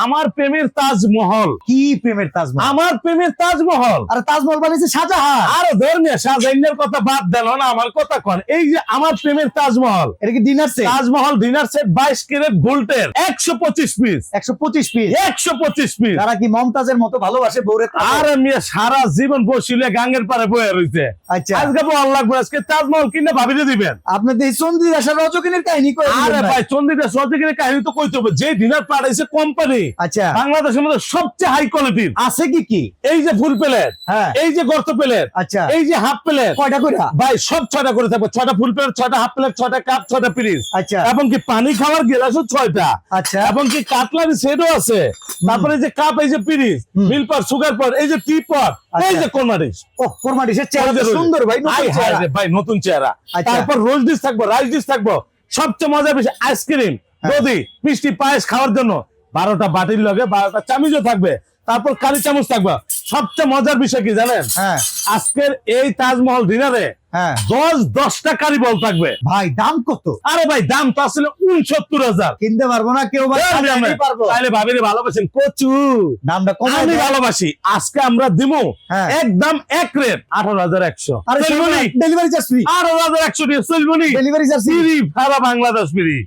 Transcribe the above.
আমার প্রেমের তাজমহল। কি প্রেমের তাজমহল? আমার প্রেমের তাজমহল। আর তাজমহল বানিয়েছে শাহজাহান। আরো ধর্মীয় শাহজাহানের কথা বাদ দেন না, আমার কথা কন। এই যে আমার প্রেমের তাজমহল, এটা কি dinner set? Taj Mahal dinner set 22 carat গোল্ডের 125 পিস। 125 পিস। 125 পিস। তারা কি মমতাজের মতো ভালোবাসে বউরে? আর মিয়া সারা জীবন বসিলে গাঙ্গের পারে বয়ে রইছে। আচ্ছা, আজকে ভালো লাগবে, আজকে তাজমহল কিনে ভাবিয়ে দিবেন। আপনি তো এই চন্দ্রিদাস আর রজকিনীর কাহিনী কই? আরে ভাই, চন্দ্রিকা সরকারের কাহিনী তো কইতে হবে। যে ডিনার পাঠাইছে কোম্পানি, আচ্ছা, বাংলাদেশের মধ্যে সবচেয়ে হাই কোয়ালিটির। আছে কি কি? এই যে ফুল প্লেট, হ্যাঁ, এই যে গর্ত প্লেট, আচ্ছা, এই যে হাফ প্লেট। কয়টা কইরা? ভাই সব 6টা করে থাকবে। 6টা ফুল প্লেট, 6টা হাফ প্লেট, 6টা কাপ, 6টা পিরিচ। আচ্ছা, এবং কি পানি খাওয়ার গ্লাসও 6টা। আচ্ছা, এবং কি কাটলারি সেটও আছে। তারপরে এই যে কাপ, এই যে পিরিচ, মিল্ক পট, সুগার পট, এই যে টি পট, এই যে কোরমা ডিশ। ও কোরমা ডিশের চেহারা তো সুন্দর ভাই, নতুন হাই হাই চেহারা। রে ভাই, নতুন চেহারা। আচ্ছা। তারপর রোজ ডিশ থাকবো, রাইস ডিশ থাকবো। সবচেয়ে মজার বিষয় আইসক্রিম, দধি, মিষ্টি, পায়েস খাওয়ার জন্য 12টা বাটির লগে 12টা চামচও থাকবে। তারপর কারি চামচ থাকবে। সবচেয়ে মজার বিষয় কি জানেন? হ্যাঁ, আজকের এই তাজমহল ডিনারে হ্যাঁ 10টা কারি বল থাকবে। ভাই, দাম কত? আরে ভাই, দাম তো আসলে 69,000। কিনতে পারবো না কেউ ভাই, আমি পারবো। তাহলে ভাবিরে ভালোবাসেন কচু, দামটা কম। আমি ভালোবাসি। আজকে আমরা দিমু হ্যাঁ। একদম এক রেট 18,100। আরে চলবনি? Delivery charge free. 18,100 দিয়ে চলবনি? Delivery charge free. সারা বাংলাদেশ ফ্রি।